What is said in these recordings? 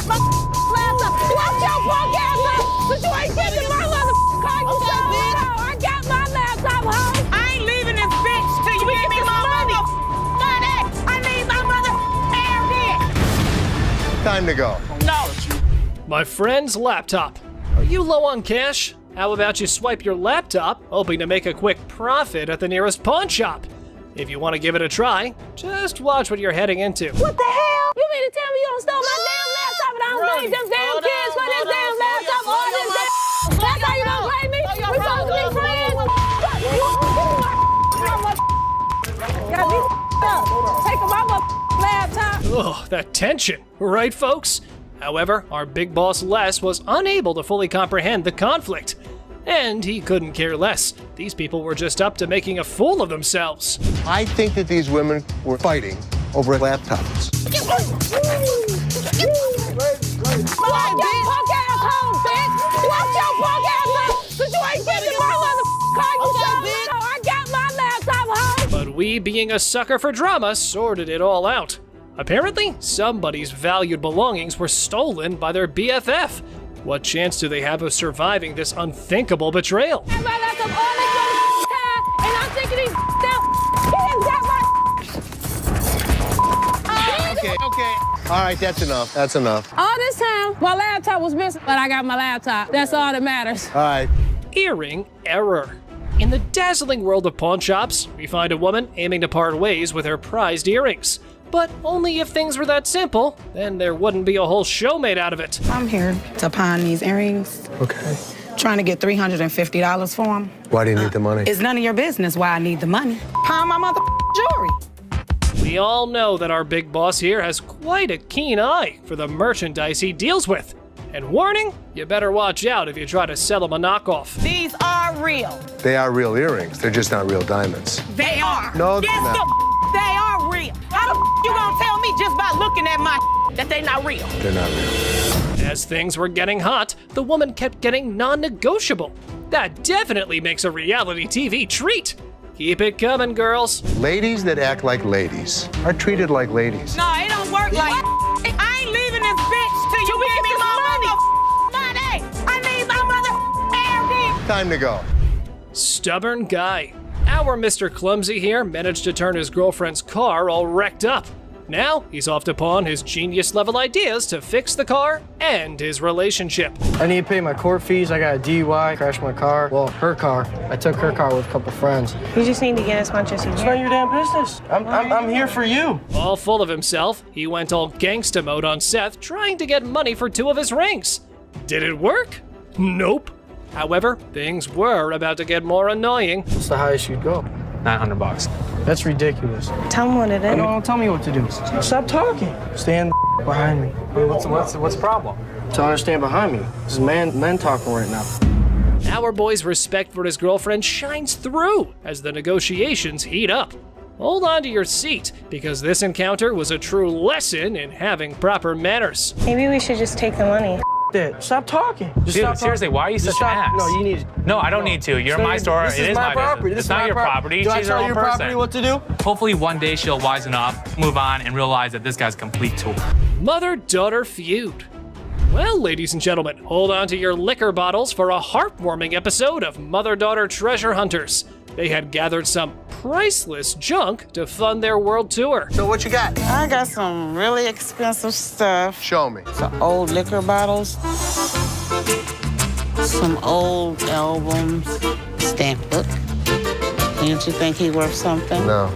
my laptop. Watch your punk ass up, but you ain't getting my motherfucking car. You so bitch. I got my laptop home. I ain't leaving this bitch till you give me my money. I need my mother air. Time to go. No. My friend's laptop. Are you low on cash? How about you swipe your laptop, hoping to make a quick profit at the nearest pawn shop? If you want to give it a try, just watch what you're headting into. What the hell? You mean to tell me you don't stole my damn laptop and I don't blame them damn kids for this damn laptop or this damn... That's how you don't blame me? We supposed to be friends? Got me up. Taking my laptop. Ugh, that tension, right folks? However, our big boss Les was unable to fully comprehend the conflict. And he couldn't care less. These people were just up to making a fool of themselves. I think that these women were fighting over laptops. Watch your punk ass home, bitch! Watch your punk ass home! But you ain't getting my motherfucking car, you so bitch! I got my laptop home! But we, being a sucker for drama, sorted it all out. Apparently, somebody's valued belongings were stolen by their BFF. What chance do they have of surviving this unthinkable betrayal? I my laptop all this time, and I'm thinking these damn... Okay. All right, that's enough. That's enough. All this time, my laptop was missing, but I got my laptop. That's all that matters. All right. Earring error. In the dazzling world of pawn shops, we find a woman aiming to part ways with her prized earrings. But only if things were that simple, then there wouldn't be a whole show made out of it. I'm here to pawn these earrings. Okay. Trying to get $350 for them. Why do you need the money? It's none of your business why I need the money. Pawn my mother jewelry. We all know that our big boss here has quite a keen eye for the merchandise he deals with. And warning, you better watch out if you try to sell him a knockoff. These are real. They are real earrings. They're just not real diamonds. They are. No, yes, they're not. they are real. How the you gonna tell me just by looking at my that they not real? They're not real. As things were getting hot, the woman kept getting non-negotiable. That definitely makes a reality TV treat. Keep it coming, girls. Ladies that act like ladies are treated like ladies. No, it don't work like I ain't leaving this bitch till you give me my money. I need my mother air. Time to go. Stubborn guy. Our Mr. Clumsy here managed to turn his girlfriend's car all wrecked up. Now, he's off to pawn his genius-level ideas to fix the car and his relationship. I need to pay my court fees. I got a DUI, crashed my car. Well, her car. I took her car with a couple friends. You just need to get as much as you It's can. not your damn business. I'm here for you. All full of himself, he went all gangsta mode on Seth, trying to get money for 2 of his rings. Did it work? Nope. However, things were about to get more annoying. What's the highest you'd go? $900. That's ridiculous. Tell them what it is. No, don't tell me what to do. Stop talking. Stand behind me. What's the problem? Tell her to stand behind me. This is men talking right now. Our boy's respect for his girlfriend shines through as the negotiations heat up. Hold on to your seat, because this encounter was a true lesson in having proper manners. Maybe we should just take the money. That. Stop talking. Just Dude, stop seriously, talking. why are you Just such an stop. ass? No, you need. No, I don't need to. You're in my store. This It is my property. business. This It's is not my your property. Do I She's her tell own your person. property what to do? Hopefully one day she'll wisen up, move on, and realize that this guy's a complete tool. Mother-daughter feud. Well, ladies and gentlemen, hold on to your liquor bottles for a heartwarming episode of Mother-Daughter Treasure Hunters. They had gathered some priceless junk to fund their world tour. So what you got? I got some really expensive stuff. Show me. Some old liquor bottles. Some old albums. Stamp book. Didn't you think he worth something? No.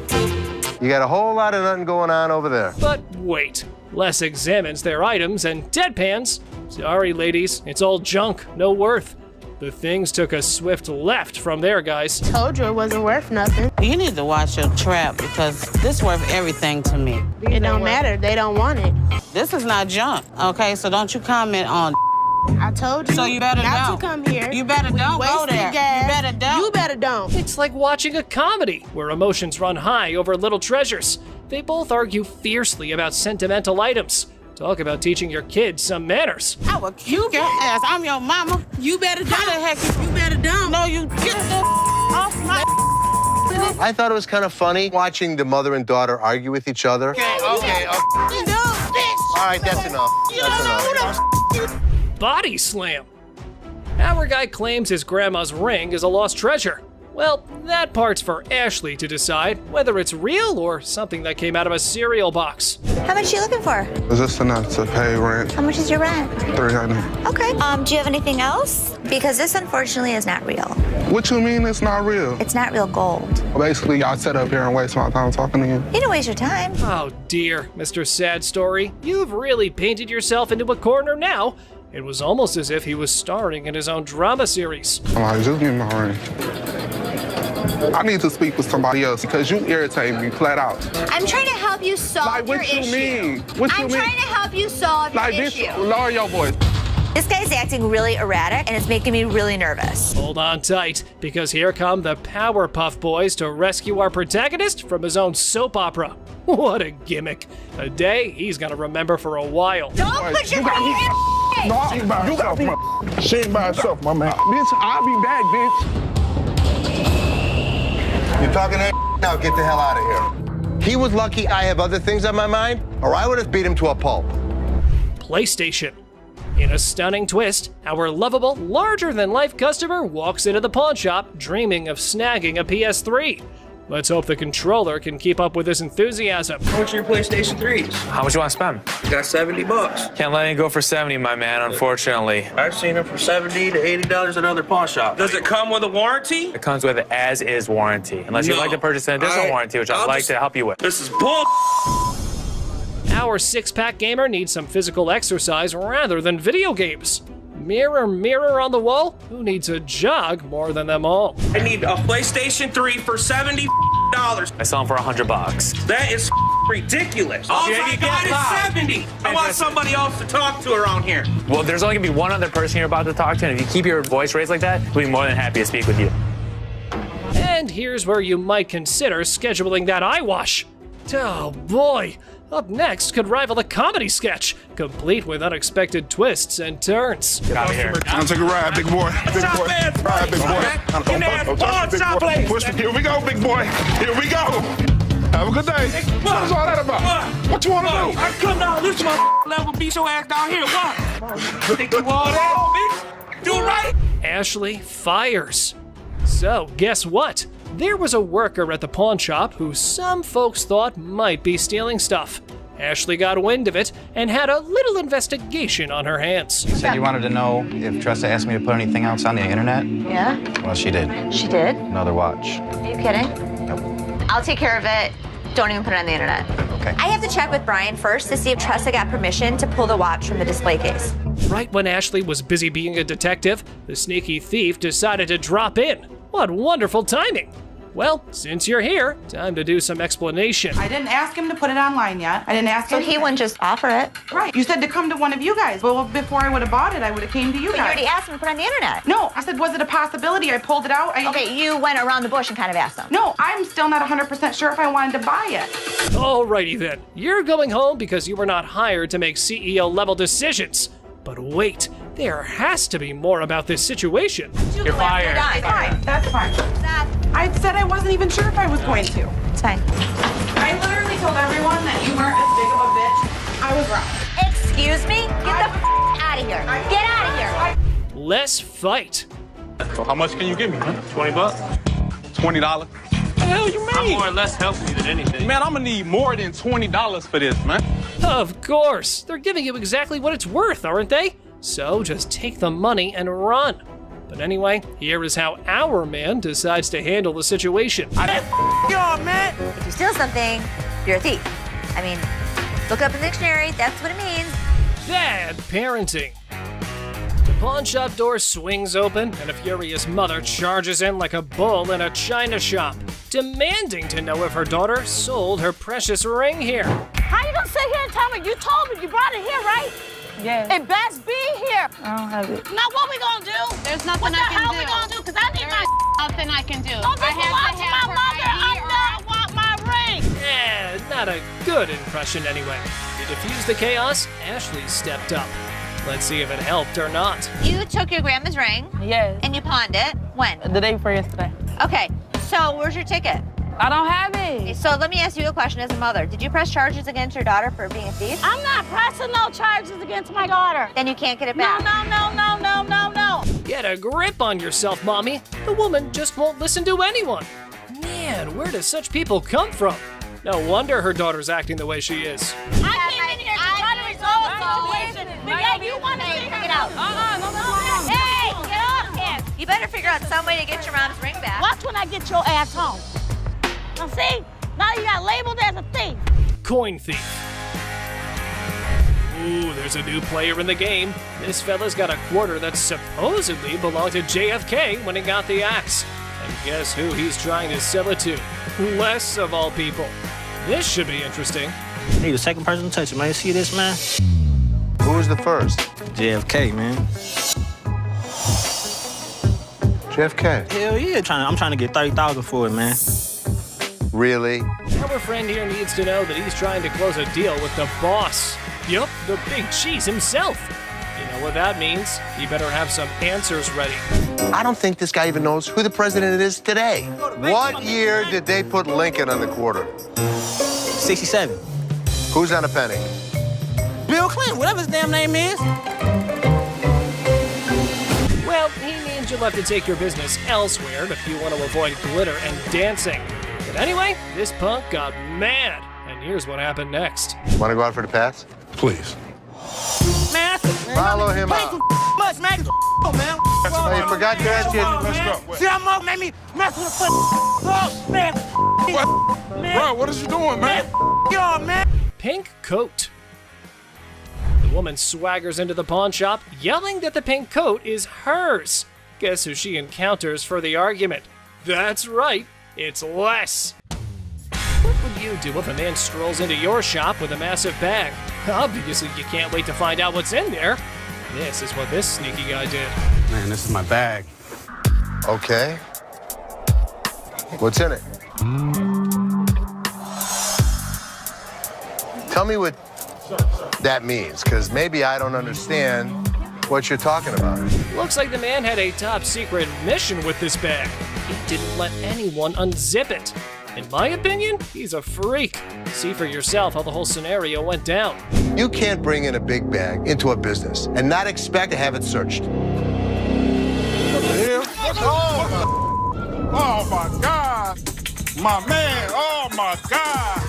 You got a whole lot of nothing going on over there. But wait, Les examines their items and deadpans. Sorry, ladies, it's all junk, no worth. The things took a swift left from there, guys. Told you it wasn't worth nothing. You need to watch your trap because this worth everything to me. It don't matter. They don't want it. This is not junk, okay? So don't you comment on. I told you. So you better not don't. to come here. You better don't go Wasting there. gas. You better don't. You better don't. It's like watching a comedy where emotions run high over little treasures. They both argue fiercely about sentimental items. Talk about teaching your kids some manners. I will kick your ass. I'm your mama. You better don't. How the heck You better don't. No, you get the off my. I thought it was kind of funny watching the mother and daughter argue with each other. Okay. All right, that's enough. That's enough. Body slam. Our guy claims his grandma's ring is a lost treasure. Well, that part's for Ashley to decide whether it's real or something that came out of a cereal box. How much are you looking for? Is this enough to pay rent? How much is your rent? $300. Okay. Do you have anything else? Because this unfortunately is not real. What you mean it's not real? It's not real gold. Basically, y'all sit up here and waste my time talking to you. You don't waste your time. Oh dear, Mr. Sad Story, you've really painted yourself into a corner now. It was almost as if he was starring in his own drama series. I'm like, just give me my ring. I need to speak with somebody else because you irritate me flat out. I'm trying to help you solve your issue. What you mean? What you I'm mean? trying to help you solve your issue. Lower your voice. This guy's acting really erratic and it's making me really nervous. Hold on tight, because here come the Powerpuff Boys to rescue our protagonist from his own soap opera. What a gimmick. A day he's gonna remember for a while. Don't put your finger in No, she ain't by herself, man. She ain't by herself, my man. Bitch, I'll be back, bitch. You're talking that now, get the hell out of here. He was lucky I have other things on my mind, or I would have beat him to a pulp. PlayStation. In a stunning twist, our lovable, larger-than-life customer walks into the pawn shop dreaming of snagging a PS3. Let's hope the controller can keep up with his enthusiasm. How much are your PlayStation 3s? How much you want to spend? You got $70. Can't let it go for 70, my man, unfortunately. I've seen them for $70 to $80 at other pawn shops. Does it come with a warranty? It comes with an as-is warranty, unless you'd like to purchase an additional warranty, which I'd like to help you with. This is bull. Our six-pack gamer needs some physical exercise rather than video games. Mirror, mirror on the wall, who needs a jog more than them all? I need a PlayStation 3 for $70. I sell them for $100. That is ridiculous. All I got is 70. I want somebody else to talk to around here. Well, there's only gonna be one other person you're about to talk to, and if you keep your voice raised like that, we'll be more than happy to speak with you. And here's where you might consider scheduling that eye wash. Oh boy, up next could rival a comedy sketch, complete with unexpected twists and turns. Get out of here. I'll take a ride, big boy. Big boy. Ride, big boy. Push me. Here we go, big boy. Here we go. Have a good day. What's all that about? What you want to do? I come down this level, beat your ass down here. What? Think you all that, bitch? Do right. Ashley fires. So, guess what? There was a worker at the pawn shop who some folks thought might be stealing stuff. Ashley got wind of it and had a little investigation on her hands. You said you wanted to know if Tressa asked me to put anything else on the internet? Yeah? Well, she did. She did? Another watch. Are you kidding? Nope. I'll take care of it. Don't even put it on the internet. Okay. I have to check with Brian first to see if Tressa got permission to pull the watch from the display case. Right when Ashley was busy being a detective, the sneaky thief decided to drop in. What wonderful timing! Well, since you're here, time to do some explanation. I didn't ask him to put it online yet. I didn't ask him. So he wouldn't just offer it? Right. You said to come to one of you guys. Well, before I would have bought it, I would have came to you But guys. you already asked him to put it on the internet. No, I said, was it a possibility? I pulled it out. Okay, you went around the bush and kind of asked him. No, I'm still not 100% sure if I wanted to buy it. Alrighty then, you're going home because you were not hired to make CEO-level decisions. But wait, there has to be more about this situation. You're fired. Fine. That's fine. I said I wasn't even sure if I was going to. It's fine. I literally told everyone that you weren't as big of a bitch. I was wrong. Excuse me? Get the out of here. Get out of here. Let's fight. So how much can you give me, man? 20 bucks? $20. The hell you mean? I'm more or less helping you than anything. Man, I'm gonna need more than $20 for this, man. Of course, they're giving you exactly what it's worth, aren't they? So just take the money and run. But anyway, here is how our man decides to handle the situation. If you steal something, you're a thief. I mean, look up in the dictionary, that's what it means. Bad parenting. The pawn shop door swings open and a furious mother charges in like a bull in a china shop, demanding to know if her daughter sold her precious ring here. How you gonna sit here and tell me? You told me you brought it here, right? Yeah. It best be here. I don't have it. Now what we gonna do? There's nothing What the I can hell do. we gonna do? Cause I need my Nothing I can do. Don't I this belong to my her mother. ID or I want my ring. Not a good impression anyway. To defuse the chaos, Ashley stepped up. Let's see if it helped or not. You took your grandma's ring. Yes. And you pawned it. When? The day before yesterday. Okay, so where's your ticket? I don't have it. So let me ask you a question as a mother. Did you press charges against your daughter for being a thief? I'm not pressing no charges against my daughter. Then you can't get it back. No. Get a grip on yourself, Mommy. The woman just won't listen to anyone. Man, where do such people come from? No wonder her daughter's acting the way she is. I came in here to try to resolve a situation. But yeah, you want to figure it out. No. Hey, get off him. You better figure out some way to get your mom's ring back. Watch when I get your ass home. Now see, now you got labeled as a thief. Coin thief. Ooh, there's a new player in the game. This fella's got a quarter that supposedly belonged to JFK when he got the axe. And guess who he's trying to sell it to? Les, of all people. This should be interesting. Need the second person to touch it, man. You see this, man? Who was the first? JFK, man. JFK. Hell yeah, I'm trying to get 30,000 for it, man. Really? Our friend here needs to know that he's trying to close a deal with the boss. Yup, the big cheese himself. You know what that means? You better have some answers ready. I don't think this guy even knows who the president is today. What year did they put Lincoln on the quarter? 67. Who's on a penny? Bill Clinton, whatever his damn name is. Well, he means you'll have to take your business elsewhere if you want to avoid glitter and dancing. But anyway, this punk got mad, and here's what happened next. Want to go out for the pass? Please. Man, Follow him out. much, man. Man. Oh, you forgot to ask you. Let's go. See how mother made me mess with the man. What? Bro, what is you doing, man? Yo, man. Pink coat. The woman swaggers into the pawn shop, yelling that the pink coat is hers. Guess who she encounters for the argument? That's right, it's Les. What would you do if a man strolls into your shop with a massive bag? Obviously, you can't wait to find out what's in there. This is what this sneaky guy did. Man, this is my bag. Okay. What's in it? Tell me what that means, because maybe I don't understand what you're talking about. Looks like the man had a top secret mission with this bag. He didn't let anyone unzip it. In my opinion, he's a freak. See for yourself how the whole scenario went down. You can't bring in a big bag into a business and not expect to have it searched. What the hell? Oh my God. My man, oh my God.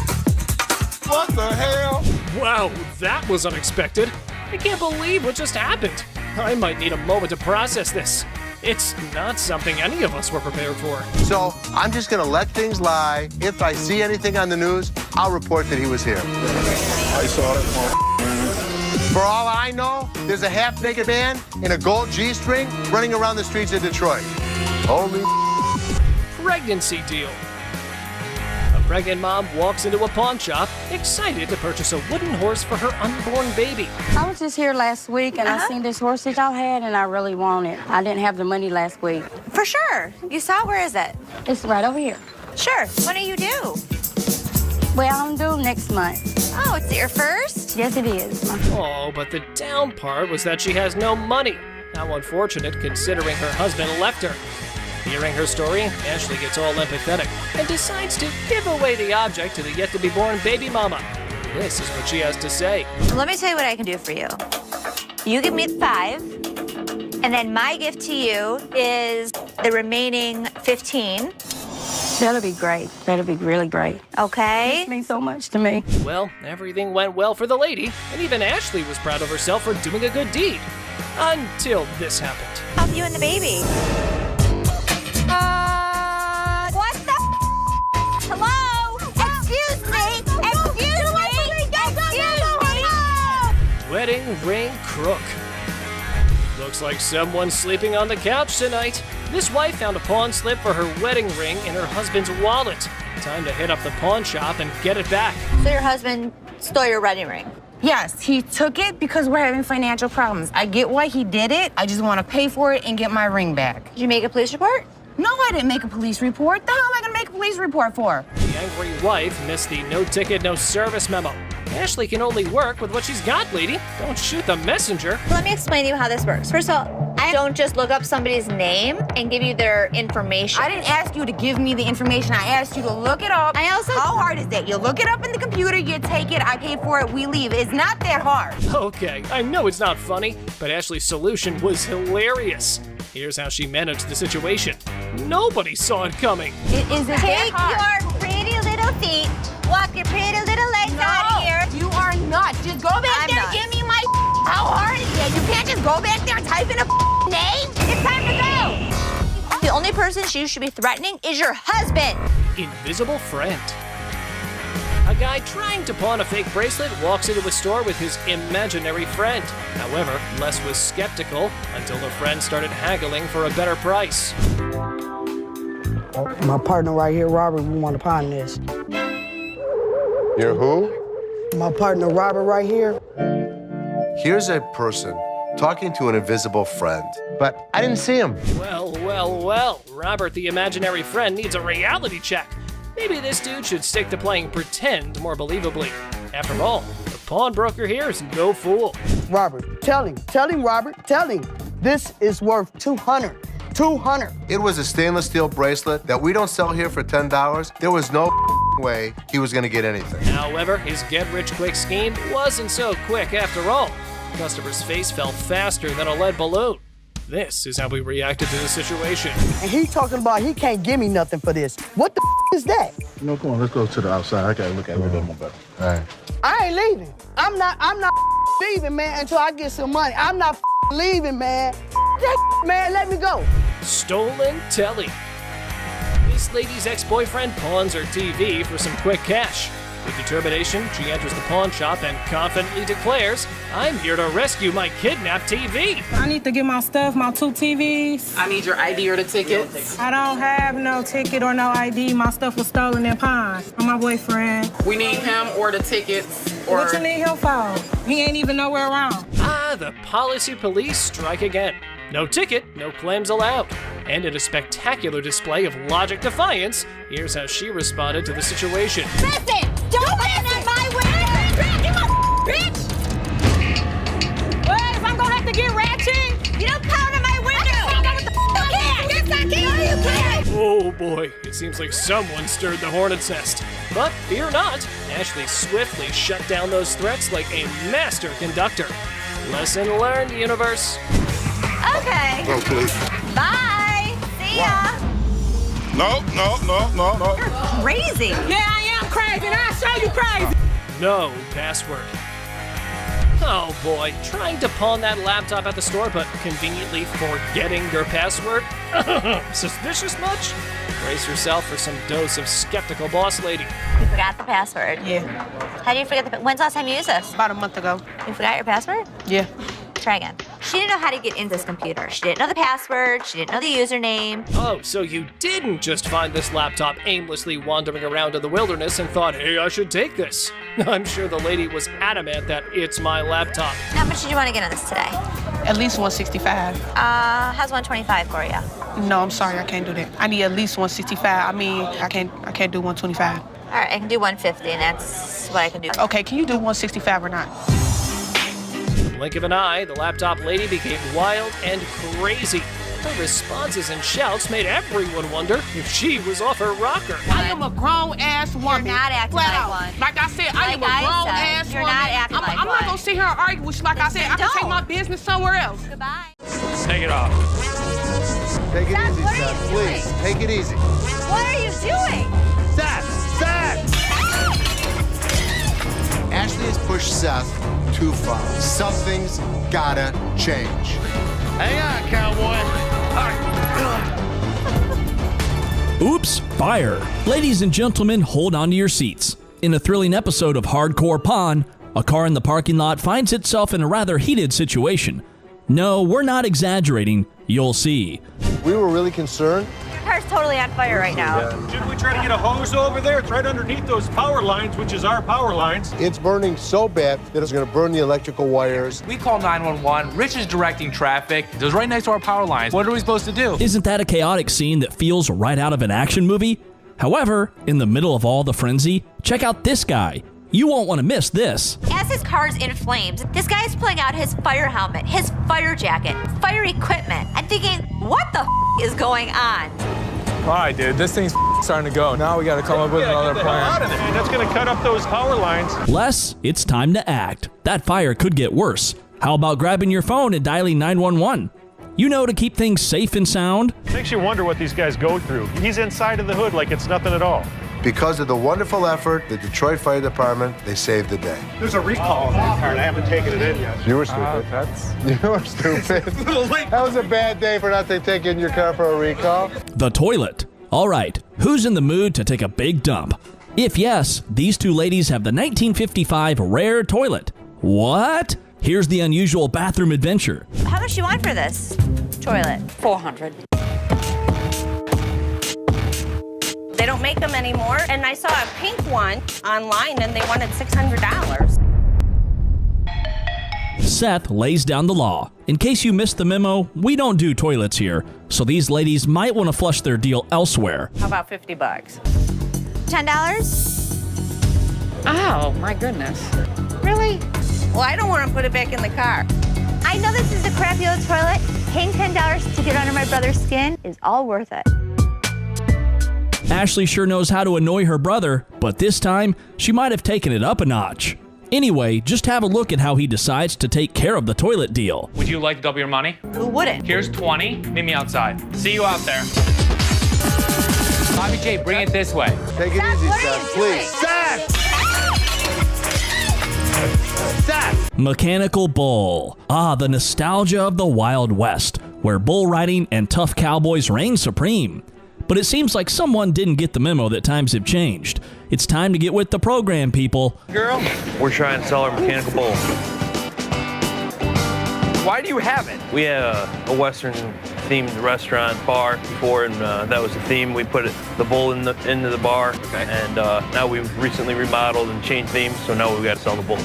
What the hell? Wow, that was unexpected. I can't believe what just happened. I might need a moment to process this. It's not something any of us were prepared for. So I'm just gonna let things lie. If I see anything on the news, I'll report that he was here. I saw that. For all I know, there's a half-naked man in a gold G-string running around the streets of Detroit. Holy Pregnancy deal. A pregnant mom walks into a pawn shop, excited to purchase a wooden horse for her unborn baby. I was just here last week, and I seen this horse that y'all had, and I really want it. I didn't have the money last week. For sure. You saw it? Where is it? It's right over here. Sure. When are you due? Well, I'm due next month. Oh, it's your first? Yes, it is. Oh, but the down part was that she has no money. How unfortunate considering her husband left her. Hearing her story, Ashley gets all empathetic and decides to give away the object to the yet-to-be-born baby mama. This is what she has to say. Let me tell you what I can do for you. You give me 5, and then my gift to you is the remaining 15. That'll be great. That'll be really great. Okay? It means so much to me. Well, everything went well for the lady, and even Ashley was proud of herself for doing a good deed. Until this happened. Help you and the baby. What the Hello? Excuse me? Excuse me? Wedding ring crook. Looks like someone's sleeping on the couch tonight. This wife found a pawn slip for her wedding ring in her husband's wallet. Time to hit up the pawn shop and get it back. So your husband stole your wedding ring? Yes, he took it because we're having financial problems. I get why he did it. I just want to pay for it and get my ring back. Did you make a police report? No, I didn't make a police report. The hell am I going to make a police report for? The angry wife missed the no ticket, no service memo. Ashley can only work with what she's got, lady. Don't shoot the messenger. Let me explain to you how this works. First of all, I don't just look up somebody's name and give you their information. I didn't ask you to give me the information. I asked you to look it up. How hard is that? You look it up in the computer, you take it, I pay for it, we leave. It's not that hard. Okay, I know it's not funny, but Ashley's solution was hilarious. Here's how she managed the situation. Nobody saw it coming. It isn't Take that hard. your pretty little feet, walk your pretty little legs out of here. You are not. Just go back there and give me my How hard is that? You can't just go back there and type in a name? It's time to go. The only person you should be threatening is your husband. Invisible friend. A guy trying to pawn a fake bracelet walks into a store with his imaginary friend. However, Les was skeptical until the friend started haggling for a better price. My partner right here, Robert, we want to pawn this. You're who? My partner, Robert, right here. Here's a person talking to an invisible friend, but I didn't see him. Well, well, well. Robert, the imaginary friend, needs a reality check. Maybe this dude should stick to playing pretend more believably. After all, the pawnbroker here is no fool. Robert, tell him, Robert, tell him. This is worth $200. It was a stainless steel bracelet that we don't sell here for $10. There was no way he was gonna get anything. However, his get-rich-quick scheme wasn't so quick after all. The customer's face fell faster than a lead balloon. This is how we reacted to the situation. And he talking about he can't give me nothing for this. What the is that? No, come on, let's go to the outside. I gotta look at it a little bit more better. All right. I ain't leaving. I'm not leaving, man, until I get some money. I'm not leaving, man. That man, let me go. Stolen telly. This lady's ex-boyfriend pawns her TV for some quick cash. With determination, she enters the pawn shop and confidently declares, "I'm here to rescue my kidnapped TV." I need to get my stuff, my 2 TVs. I need your ID or the tickets. I don't have no ticket or no ID. My stuff was stolen and pawned from my boyfriend. We need him or the tickets. Or... What you need him for? He ain't even nowhere around. Ah, the policy police strike again. No ticket, no claims allowed. And in a spectacular display of logic defiance, here's how she responded to the situation. Listen, don't open up my window! Bitch! Well, if I'm gonna have to get ratchet, You don't pound on my window! Yes, I can! No, you can't! Oh boy, it seems like someone stirred the hornet's nest. But fear not, Ashley swiftly shut down those threats like a master conductor. Lesson learned, universe. Okay. Oh, please. Bye. See ya. No. You're crazy. Yeah, I am crazy, and I'll show you crazy! No password. Oh boy, trying to pawn that laptop at the store, but conveniently forgetting your password? Suspicious much? Brace yourself for some dose of skeptical boss lady. You forgot the password. Yeah. How do you forget the? When's the last time you used this? About a month ago. You forgot your password? Yeah. Try again. She didn't know how to get into this computer. She didn't know the password. She didn't know the username. Oh, so you didn't just find this laptop aimlessly wandering around in the wilderness and thought, hey, I should take this. I'm sure the lady was adamant that it's my laptop. How much did you want to get on this today? At least 165. How's 125 for you? No, I'm sorry, I can't do that. I need at least 165. I mean, I can't do 125. All right, I can do 150, and that's what I can do. Okay, can you do 165 or not? Blink of an eye, the laptop lady became wild and crazy. Her responses and shouts made everyone wonder if she was off her rocker. I am a grown-ass woman. You're not acting Flat like out. one. Like I said, I am a Like I grown-ass said, woman. you're not acting like I'm not one. gonna sit here and argue with you. Like I said, I can take my business somewhere else. Goodbye. Take it off. Take it Seth, easy, what are Seth. you Please, doing? take it easy. What are you doing? Seth! Ashley has pushed Seth too far. Something's gotta change. Hang on, cowboy. Oops, fire. Ladies and gentlemen, hold on to your seats. In a thrilling episode of Hardcore Pawn, a car in the parking lot finds itself in a rather heated situation. No, we're not exaggerating. You'll see. We were really concerned. Your car's totally on fire right now. Shouldn't we try to get a hose over there? It's right underneath those power lines, which is our power lines. It's burning so bad that it's gonna burn the electrical wires. We call 911. Rich is directing traffic. It was right next to our power lines. What are we supposed to do? Isn't that a chaotic scene that feels right out of an action movie? However, in the middle of all the frenzy, check out this guy. You won't want to miss this. As his car's in flames. This guy's pulling out his fire helmet, his fire jacket, fire equipment. I'm thinking, what the is going on? All right, dude, this thing's starting to go. Now we got to come up with another plan. And that's going to cut up those power lines. Les, it's time to act. That fire could get worse. How about grabbing your phone and dialing 911? You know, to keep things safe and sound. Makes you wonder what these guys go through. He's inside of the hood like it's nothing at all. Because of the wonderful effort, the Detroit Fire Department, they saved the day. There's a recall on that car. I haven't taken it in yet. You were stupid. You were stupid. That was a bad day for not to take in your car for a recall. The toilet. All right, who's in the mood to take a big dump? If yes, these two ladies have the 1955 rare toilet. What? Here's the unusual bathroom adventure. How much do you want for this toilet? $400. They don't make them anymore. And I saw a pink one online and they wanted $600. Seth lays down the law. In case you missed the memo, we don't do toilets here, so these ladies might want to flush their deal elsewhere. How about $50? $10? Oh, my goodness. Really? Well, I don't want to put it back in the car. I know this is a crappy old toilet. Paying $10 to get under my brother's skin is all worth it. Ashley sure knows how to annoy her brother, but this time, she might have taken it up a notch. Anyway, just have a look at how he decides to take care of the toilet deal. Would you like to double your money? Who wouldn't? Here's 20. Meet me outside. See you out there. Bobby J, bring it this way. Take it easy, Seth, please. Seth! Mechanical bull. Ah, the nostalgia of the Wild West, where bull riding and tough cowboys reign supreme. But it seems like someone didn't get the memo that times have changed. It's time to get with the program, people. Girl, we're trying to sell our mechanical bull. Why do you have it? We had a Western-themed restaurant bar before, and that was the theme. We put the bull into the bar, and now we've recently remodeled and changed themes, so now we've got to sell the bull.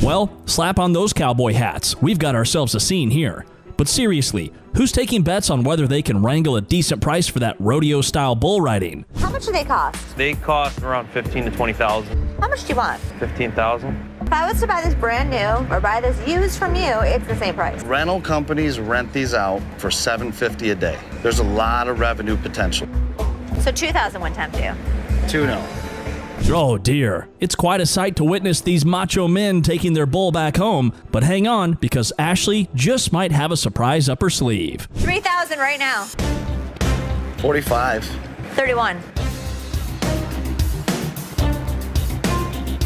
Well, slap on those cowboy hats. We've got ourselves a scene here. But seriously, who's taking bets on whether they can wrangle a decent price for that rodeo-style bull riding? How much do they cost? They cost around $15,000 to $20,000. How much do you want? $15,000. If I was to buy this brand new or buy this used from you, it's the same price. Rental companies rent these out for $750 a day. There's a lot of revenue potential. So $2,000 would tempt you. $2,000 no. Oh dear, it's quite a sight to witness these macho men taking their bull back home, but hang on, because Ashley just might have a surprise up her sleeve. $3,000 right now. 45. 31.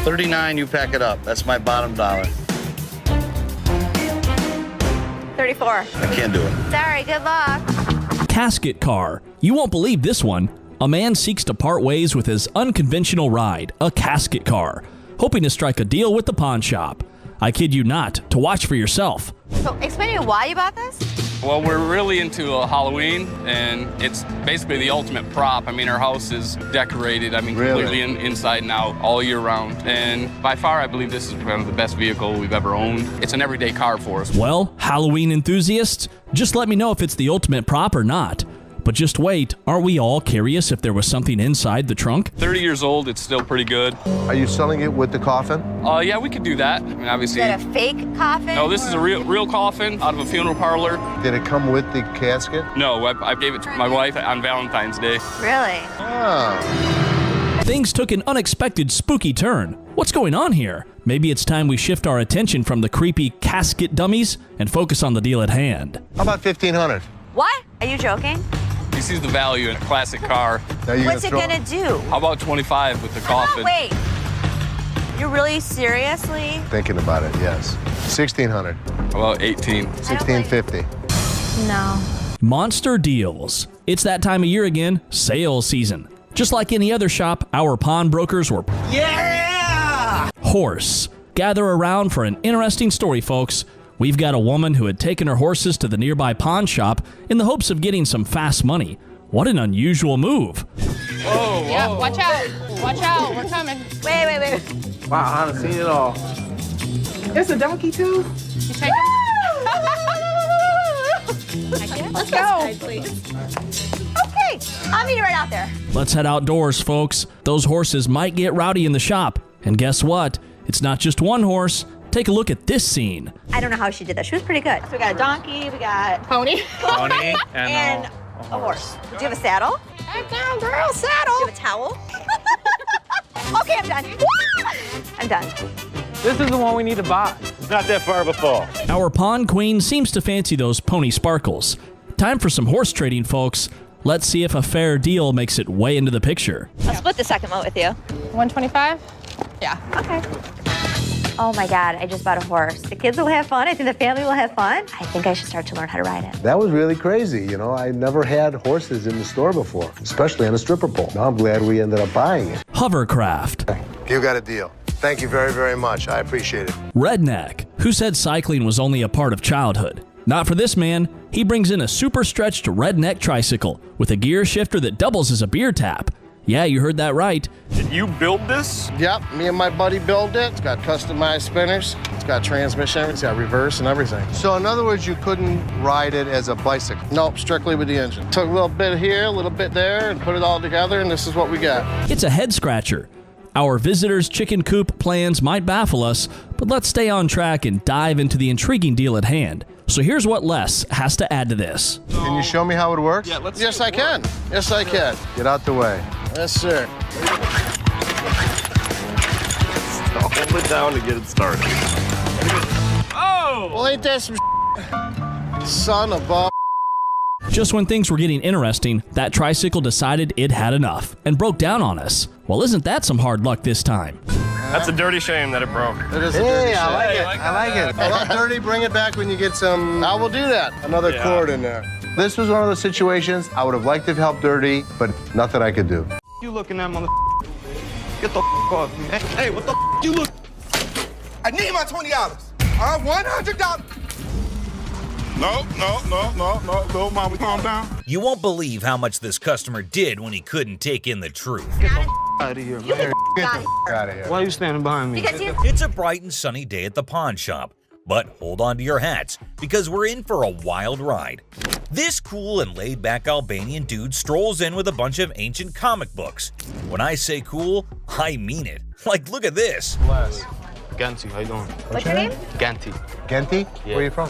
39, you pack it up. That's my bottom dollar. 34. I can't do it. Sorry, good luck. Casket car. You won't believe this one. A man seeks to part ways with his unconventional ride, a casket car, hoping to strike a deal with the pawn shop. I kid you not, to watch for yourself. So explain to me why you bought this? Well, we're really into Halloween, and it's basically the ultimate prop. I mean, our house is decorated, completely inside and out all year round. And by far, I believe this is one of the best vehicle we've ever owned. It's an everyday car for us. Well, Halloween enthusiasts, just let me know if it's the ultimate prop or not. But just wait, aren't we all curious if there was something inside the trunk? 30 years old, it's still pretty good. Are you selling it with the coffin? Yeah, we could do that. I mean, obviously. Is that a fake coffin? No, this is a real coffin out of a funeral parlor. Did it come with the casket? No, I gave it to my wife on Valentine's Day. Really? Oh. Things took an unexpected spooky turn. What's going on here? Maybe it's time we shift our attention from the creepy casket dummies and focus on the deal at hand. How about $1,500? What? Are you joking? He sees the value in a classic car. What's it gonna do? How about 25 with the coffin? Wait. You're really seriously? Thinking about it, yes. $1,600. How about 18? $1,650. No. Monster deals. It's that time of year again, sales season. Just like any other shop, our pawnbrokers were horse. Gather around for an interesting story, folks. We've got a woman who had taken her horses to the nearby pawn shop in the hopes of getting some fast money. What an unusual move. Whoa, yeah, watch out. Watch out, we're coming. Wait. Wow, I haven't seen it all. There's a donkey too. You take it. Let's go. Okay, I'll meet you right out there. Let's head outdoors, folks. Those horses might get rowdy in the shop. And guess what? It's not just one horse, Take a look at this scene. I don't know how she did that. She was pretty good. So we got a donkey, we got pony. Pony and a horse. Do you have a saddle? Back down, girl, saddle. Do you have a towel? Okay, I'm done. I'm done. This is the one we need to buy. It's not that far of a fall. Our pawn queen seems to fancy those pony sparkles. Time for some horse trading, folks. Let's see if a fair deal makes it way into the picture. I'll split the second moat with you. 125? Yeah. Okay. Oh my God, I just bought a horse. The kids will have fun. I think the family will have fun. I think I should start to learn how to ride it. That was really crazy. You know, I never had horses in the store before, especially on a stripper pole. Now I'm glad we ended up buying it. Hovercraft. You got a deal. Thank you very, very much. I appreciate it. Redneck. Who said cycling was only a part of childhood? Not for this man. He brings in a super stretched Redneck tricycle with a gear shifter that doubles as a beer tap. Yeah, you heard that right. Did you build this? Yep, me and my buddy built it. It's got customized spinners. It's got transmission, it's got reverse and everything. So in other words, you couldn't ride it as a bicycle? Nope, strictly with the engine. Took a little bit here, a little bit there, and put it all together, and this is what we got. It's a head scratcher. Our visitors' chicken coop plans might baffle us, but let's stay on track and dive into the intriguing deal at hand. So here's what Les has to add to this. Can you show me how it works? Yeah, yes, I can. Yes, I can. Get out the way. Yes, sir. Hold it down to get it started. Oh! Well, ain't that some son of a... Just when things were getting interesting, that tricycle decided it had enough and broke down on us. Well, isn't that some hard luck this time? That's a dirty shame that it broke. It is a dirty shame. I like it. I like it. Well, dirty, bring it back when you get some... I will do that. Another cord in there. This was one of those situations I would have liked to have helped Dirty, but nothing I could do. You looking at mother? Get the off me. Hey, what the you look? I need my $20. $100. No, Mama, calm down. You won't believe how much this customer did when he couldn't take in the truth. Get the out of here, man. Get the out of here. Why are you standing behind me? It's a bright and sunny day at the pawn shop. But hold on to your hats, because we're in for a wild ride. This cool and laid-back Albanian dude strolls in with a bunch of ancient comic books. When I say cool, I mean it. Like, look at this. Les. Ganti, how you doing? What's your name? Ganti. Genty? Yeah. Where are you from?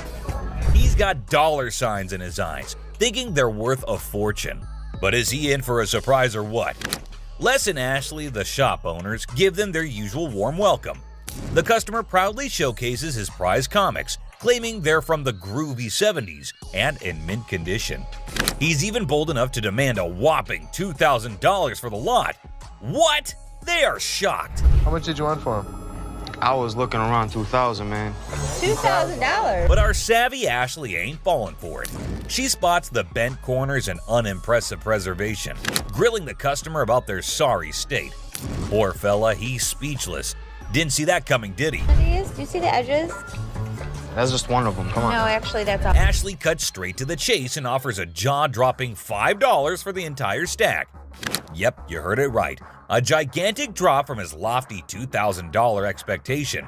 He's got dollar signs in his eyes, thinking they're worth a fortune. But is he in for a surprise or what? Les and Ashley, the shop owners, give them their usual warm welcome. The customer proudly showcases his prized comics, claiming they're from the groovy 70s and in mint condition. He's even bold enough to demand a whopping $2,000 for the lot. What? They are shocked. How much did you want for him? I was looking around 2,000, man. $2,000? But our savvy Ashley ain't falling for it. She spots the bent corners and unimpressive preservation, grilling the customer about their sorry state. Poor fella, he's speechless. Didn't see that coming, did he? Do you see the edges? That's just one of them. Come on. No, actually, that's all. Ashley cuts straight to the chase and offers a jaw-dropping $5 for the entire stack. Yep, you heard it right. A gigantic drop from his lofty $2,000 expectation.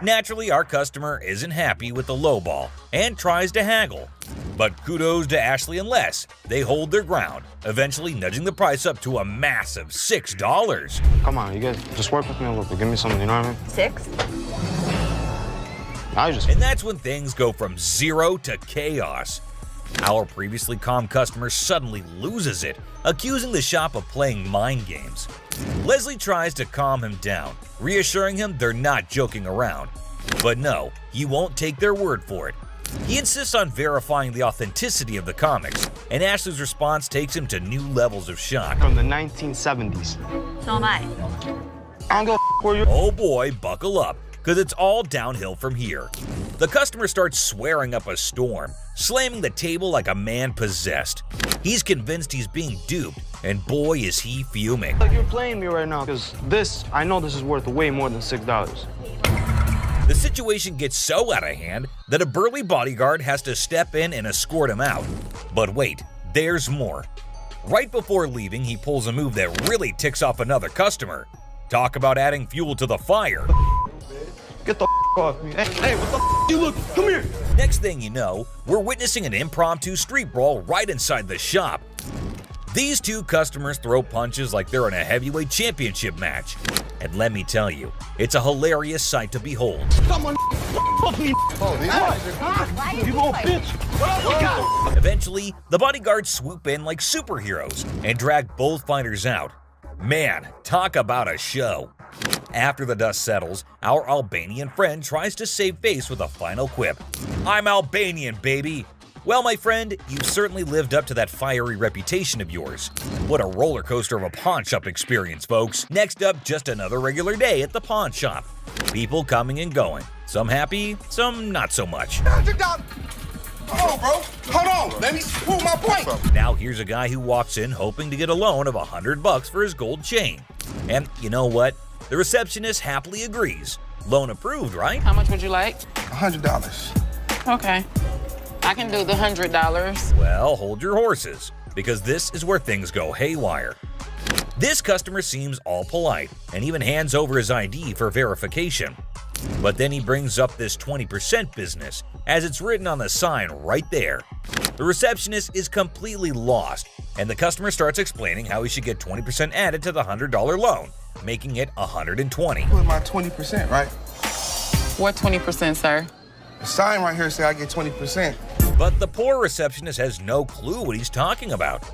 Naturally, our customer isn't happy with the lowball and tries to haggle. But kudos to Ashley and Les. They hold their ground, eventually nudging the price up to a massive $6. Come on, you guys, just work with me a little bit. Give me something, you know what I mean? 6? And that's when things go from zero to chaos. Our previously calm customer suddenly loses it, accusing the shop of playing mind games. Leslie tries to calm him down, reassuring him they're not joking around. But no, he won't take their word for it. He insists on verifying the authenticity of the comics, and Ashley's response takes him to new levels of shock. From the 1970s. So am I. I don't go for you. Oh boy, buckle up, because it's all downhill from here. The customer starts swearing up a storm, slamming the table like a man possessed. He's convinced he's being duped, and boy is he fuming. Like you're playing me right now, because I know this is worth way more than $6. The situation gets so out of hand that a burly bodyguard has to step in and escort him out. But wait, there's more. Right before leaving, he pulls a move that really ticks off another customer. Talk about adding fuel to the fire. Get the off me. Hey, what the you look? Come here. Next thing you know, we're witnessing an impromptu street brawl right inside the shop. These two customers throw punches like they're in a heavyweight championship match. And let me tell you, it's a hilarious sight to behold. Someone fuck me. You little bitch. What else you got? Eventually, the bodyguards swoop in like superheroes and drag both fighters out. Man, talk about a show. After the dust settles, our Albanian friend tries to save face with a final quip. I'm Albanian, baby. Well, my friend, you've certainly lived up to that fiery reputation of yours. What a roller coaster of a pawn shop experience, folks. Next up, just another regular day at the pawn shop. People coming and going. Some happy, some not so much. Hold on, bro. Hold on. Let me prove my point. Now here's a guy who walks in hoping to get a loan of $100 for his gold chain. And you know what? The receptionist happily agrees. Loan approved, right? How much would you like? $100. Okay. I can do the $100. Well, hold your horses, because this is where things go haywire. This customer seems all polite and even hands over his ID for verification. But then he brings up this 20% business, as it's written on the sign right there. The receptionist is completely lost, and the customer starts explaining how he should get 20% added to the $100 loan, making it $120. Put my 20%, right? What 20%, sir? The sign right here says I get 20%. But the poor receptionist has no clue what he's talking about.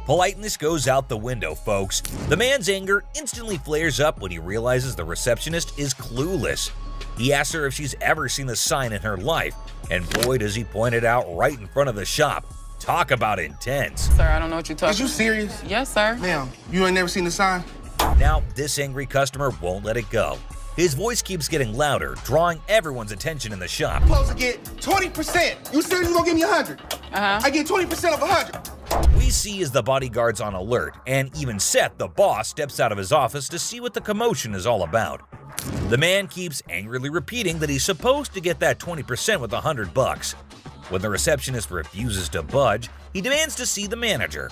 Politeness goes out the window, folks. The man's anger instantly flares up when he realizes the receptionist is clueless. He asks her if she's ever seen the sign in her life, and boy does he point it out right in front of the shop. Talk about intense. Sir, I don't know what you're talking about. Is you serious? Yes, sir. Ma'am, you ain't never seen the sign? Now, this angry customer won't let it go. His voice keeps getting louder, drawing everyone's attention in the shop. I'm supposed to get 20%. You said you gonna give me 100. I get 20% of 100. We see as the bodyguard's on alert, and even Seth, the boss, steps out of his office to see what the commotion is all about. The man keeps angrily repeating that he's supposed to get that 20% with $100. When the receptionist refuses to budge, he demands to see the manager.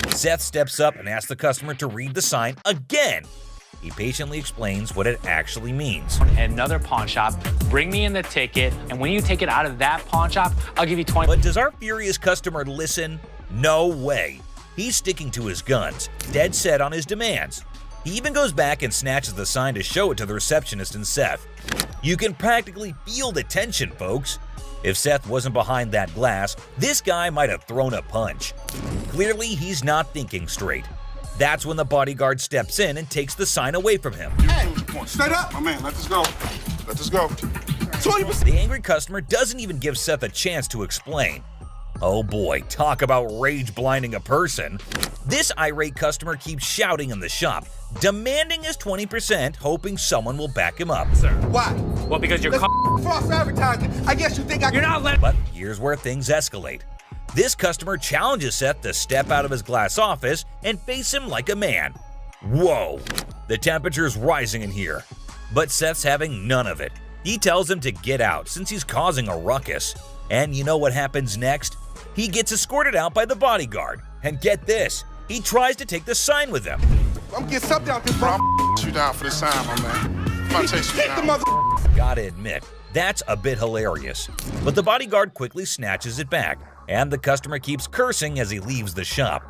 Seth steps up and asks the customer to read the sign again. He patiently explains what it actually means. At another pawn shop, bring me in the ticket, and when you take it out of that pawn shop, I'll give you 20. But does our furious customer listen? No way. He's sticking to his guns, dead set on his demands. He even goes back and snatches the sign to show it to the receptionist and Seth. You can practically feel the tension, folks. If Seth wasn't behind that glass, this guy might have thrown a punch. Clearly, he's not thinking straight. That's when the bodyguard steps in and takes the sign away from him. Hey, straight up. My man, let this go. Let this go. 20%. The angry customer doesn't even give Seth a chance to explain. Oh boy, talk about rage blinding a person. This irate customer keeps shouting in the shop, demanding his 20%, hoping someone will back him up. Sir. Why? Well, because you're false advertising. I guess you think You're not letting. But here's where things escalate. This customer challenges Seth to step out of his glass office and face him like a man. Whoa, the temperature's rising in here. But Seth's having none of it. He tells him to get out since he's causing a ruckus. And you know what happens next? He gets escorted out by the bodyguard. And get this, he tries to take the sign with him. I'm gonna get something out this, bro. I'm you down for this sign, my man. I'm gonna chase you down. Gotta admit, that's a bit hilarious. But the bodyguard quickly snatches it back, and the customer keeps cursing as he leaves the shop.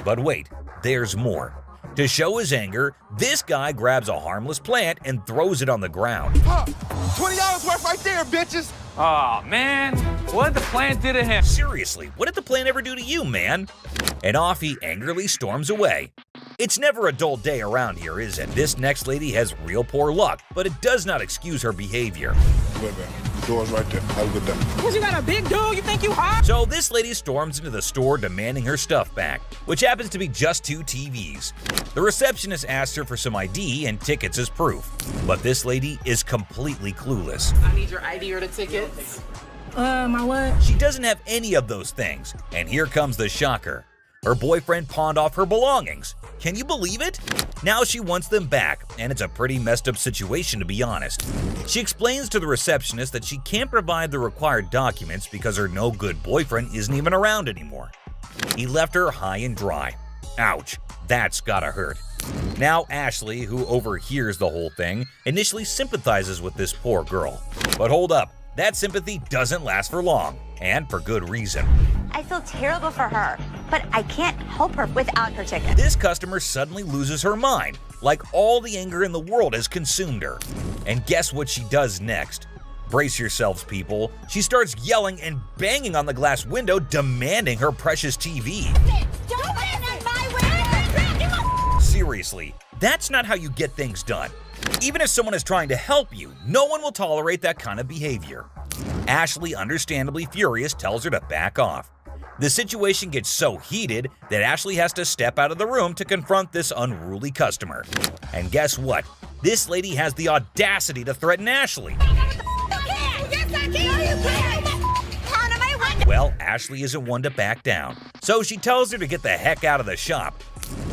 But wait, there's more. To show his anger, this guy grabs a harmless plant and throws it on the ground. $20 worth right there, bitches. Oh, man. What did the plant do to him? Seriously, what did the plant ever do to you, man? And off he angrily storms away. It's never a dull day around here, is it? This next lady has real poor luck, but it does not excuse her behavior. Wait, man. The door's right there. Have a good day. What, you got a big dude? You think you hot? So this lady storms into the store demanding her stuff back, which happens to be just 2 TVs. The receptionist asks her for some ID and tickets as proof, but this lady is completely clueless. I need your ID or the tickets. My what? She doesn't have any of those things, and here comes the shocker. Her boyfriend pawned off her belongings. Can you believe it? Now she wants them back, and it's a pretty messed up situation to be honest. She explains to the receptionist that she can't provide the required documents because her no-good boyfriend isn't even around anymore. He left her high and dry. Ouch, that's gotta hurt. Now Ashley, who overhears the whole thing, initially sympathizes with this poor girl. But hold up, that sympathy doesn't last for long, and for good reason. I feel terrible for her. but I can't help her without her ticket. This customer suddenly loses her mind, like all the anger in the world has consumed her. And guess what she does next? Brace yourselves, people. She starts yelling and banging on the glass window, demanding her precious TV. Don't bang on my window! Seriously, that's not how you get things done. Even if someone is trying to help you, no one will tolerate that kind of behavior. Ashley, understandably furious, tells her to back off. The situation gets so heated that Ashley has to step out of the room to confront this unruly customer. And guess what? This lady has the audacity to threaten Ashley. Well, Ashley isn't one to back down, so she tells her to get the heck out of the shop.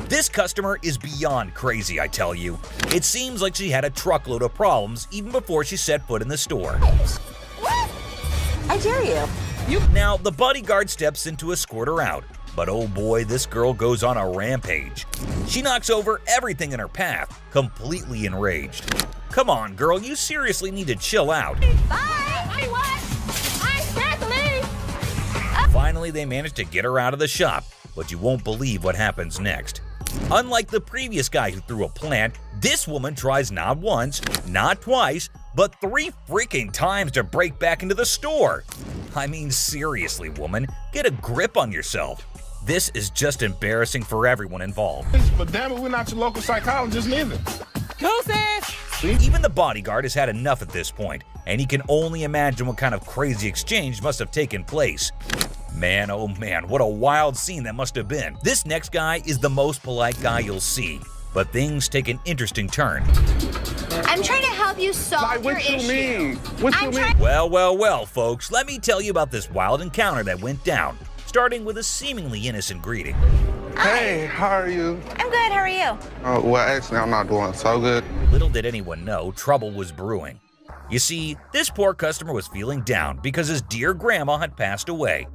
This customer is beyond crazy, I tell you. It seems like she had a truckload of problems even before she set foot in the store. What? I dare you. Now, the bodyguard steps in to escort her out, but oh boy, this girl goes on a rampage. She knocks over everything in her path, completely enraged. Come on, girl, you seriously need to chill out. Bye! I can't leave! Finally, they manage to get her out of the shop, but you won't believe what happens next. Unlike the previous guy who threw a plant, this woman tries not once, not twice, but 3 freaking times to break back into the store. I mean, seriously, woman, get a grip on yourself. This is just embarrassing for everyone involved. But damn it, we're not your local psychologist neither. Even the bodyguard has had enough at this point, and he can only imagine what kind of crazy exchange must have taken place. Man, oh man, what a wild scene that must have been. This next guy is the most polite guy you'll see, but things take an interesting turn. I'm trying to help you solve your issue. What you mean? Well, folks, let me tell you about this wild encounter that went down, starting with a seemingly innocent greeting. Hey, how are you? I'm good, how are you? Well, actually, I'm not doing so good. Little did anyone know, trouble was brewing. You see, this poor customer was feeling down because his dear grandma had passed away.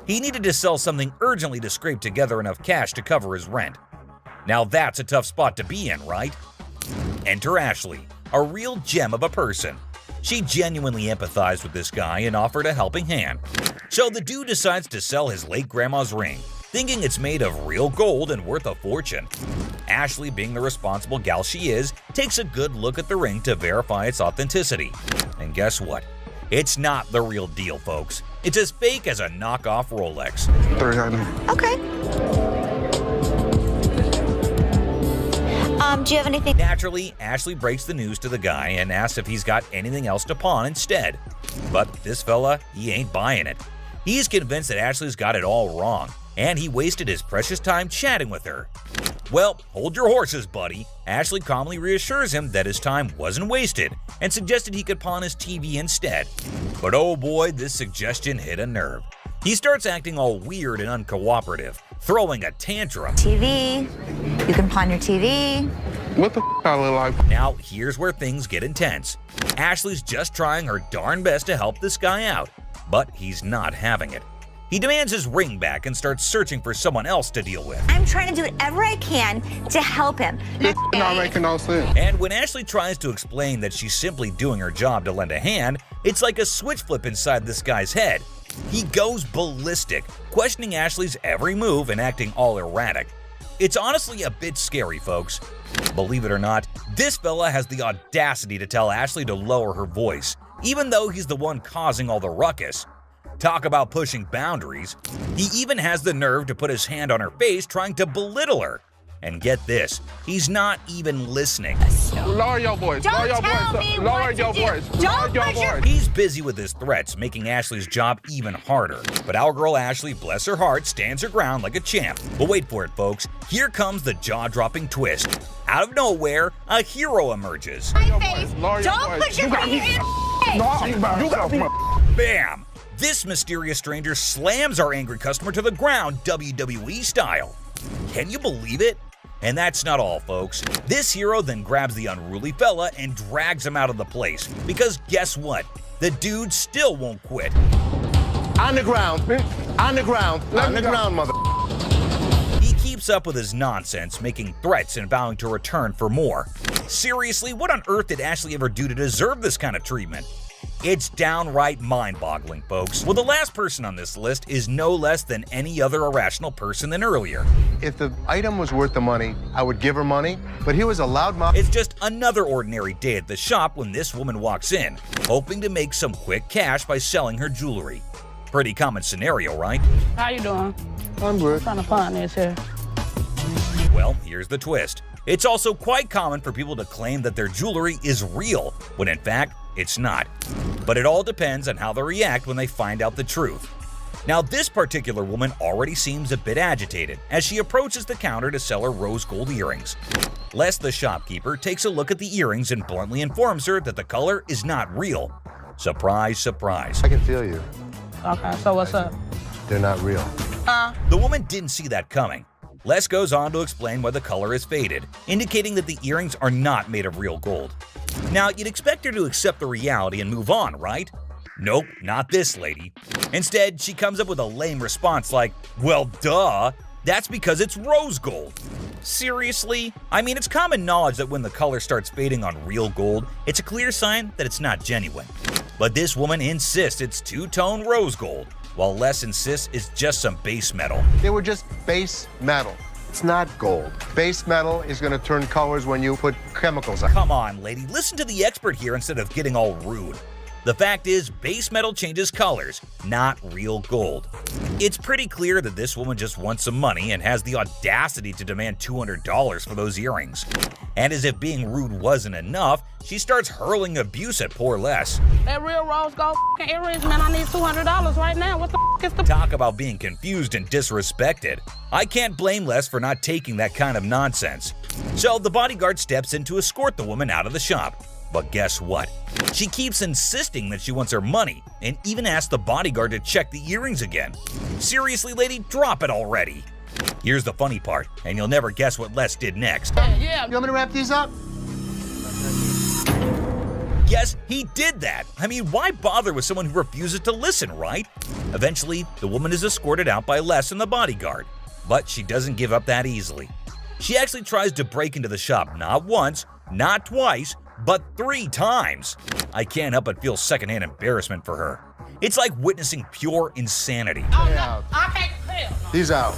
He needed to sell something urgently to scrape together enough cash to cover his rent. Now that's a tough spot to be in, right? Enter Ashley, a real gem of a person. She genuinely empathized with this guy and offered a helping hand. So the dude decides to sell his late grandma's ring, thinking it's made of real gold and worth a fortune. Ashley, being the responsible gal she is, takes a good look at the ring to verify its authenticity. And guess what? It's not the real deal, folks. It's as fake as a knockoff Rolex. Okay. Do you have anything? Naturally, Ashley breaks the news to the guy and asks if he's got anything else to pawn instead. But this fella, he ain't buying it. He's convinced that Ashley's got it all wrong, and he wasted his precious time chatting with her. Well, hold your horses, buddy. Ashley calmly reassures him that his time wasn't wasted and suggested he could pawn his TV instead. But oh boy, this suggestion hit a nerve. He starts acting all weird and uncooperative, throwing a tantrum. TV. You can pawn your TV. What the I look like? Now, here's where things get intense. Ashley's just trying her darn best to help this guy out, but he's not having it. He demands his ring back and starts searching for someone else to deal with. I'm trying to do whatever I can to help him. This not making no sense. And when Ashley tries to explain that she's simply doing her job to lend a hand, it's like a switch flip inside this guy's head. He goes ballistic, questioning Ashley's every move and acting all erratic. It's honestly a bit scary, folks. Believe it or not, this fella has the audacity to tell Ashley to lower her voice, even though he's the one causing all the ruckus. Talk about pushing boundaries. He even has the nerve to put his hand on her face trying to belittle her. And get this, he's not even listening. Lower your voice. Lower your voice. Lower your voice. Lower your voice. He's busy with his threats, making Ashley's job even harder. But our girl Ashley, bless her heart, stands her ground like a champ. But wait for it, folks. Here comes the jaw-dropping twist. Out of nowhere, a hero emerges. My face. Don't put your finger in my face. Bam! This mysterious stranger slams our angry customer to the ground, WWE style. Can you believe it? And that's not all, folks. This hero then grabs the unruly fella and drags him out of the place. Because guess what? The dude still won't quit. On the ground. On the ground. On the ground, mother. He keeps up with his nonsense, making threats and vowing to return for more. Seriously, what on earth did Ashley ever do to deserve this kind of treatment? It's downright mind-boggling, folks. Well, the last person on this list is no less than any other irrational person than earlier. If the item was worth the money, I would give her money, but here was a loudmouth. It's just another ordinary day at the shop when this woman walks in, hoping to make some quick cash by selling her jewelry. Pretty common scenario, right? How you doing? I'm good. Trying to find this here. Well, here's the twist. It's also quite common for people to claim that their jewelry is real, when in fact, it's not. But it all depends on how they react when they find out the truth. Now, this particular woman already seems a bit agitated as she approaches the counter to sell her rose gold earrings. Les, the shopkeeper, takes a look at the earrings and bluntly informs her that the color is not real. Surprise, surprise. I can feel you. Okay, so what's up? They're not real. The woman didn't see that coming. Les goes on to explain why the color is faded, indicating that the earrings are not made of real gold. Now, you'd expect her to accept the reality and move on, right? Nope, not this lady. Instead, she comes up with a lame response like, well, duh, that's because it's rose gold. Seriously? I mean, it's common knowledge that when the color starts fading on real gold, it's a clear sign that it's not genuine. But this woman insists it's two-tone rose gold, while Les insists it's just some base metal. They were just base metal. It's not gold. Base metal is going to turn colors when you put chemicals on. Come on, lady, listen to the expert here instead of getting all rude. The fact is, base metal changes colors, not real gold. It's pretty clear that this woman just wants some money and has the audacity to demand $200 for those earrings. And as if being rude wasn't enough, she starts hurling abuse at poor Les. That real rose gold earrings, man, I need $200 right now. What the is the... Talk about being confused and disrespected. I can't blame Les for not taking that kind of nonsense. So the bodyguard steps in to escort the woman out of the shop. But guess what? She keeps insisting that she wants her money and even asks the bodyguard to check the earrings again. Seriously, lady, drop it already. Here's the funny part, and you'll never guess what Les did next. Yeah. You want me to wrap these up? Yes, he did that. I mean, why bother with someone who refuses to listen, right? Eventually, the woman is escorted out by Les and the bodyguard. But she doesn't give up that easily. She actually tries to break into the shop not once, not twice, but 3 times. I can't help but feel secondhand embarrassment for her. It's like witnessing pure insanity. Oh, no. I can't tell. He's out.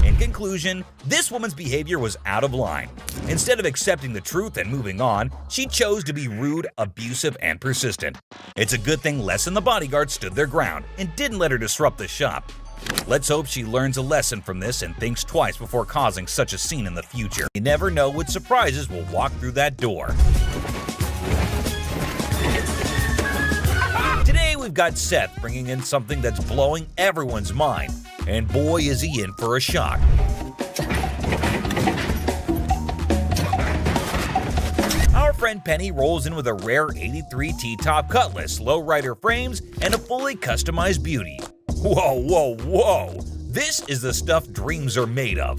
In conclusion, this woman's behavior was out of line. Instead of accepting the truth and moving on, she chose to be rude, abusive, and persistent. It's a good thing Les and the bodyguard stood their ground and didn't let her disrupt the shop. Let's hope she learns a lesson from this and thinks twice before causing such a scene in the future. You never know what surprises will walk through that door. Today we've got Seth bringing in something that's blowing everyone's mind, and boy is he in for a shock. Our friend Penny rolls in with a rare 83 T-top Cutlass, lowrider frames, and a fully customized beauty. Whoa, whoa, whoa! This is the stuff dreams are made of.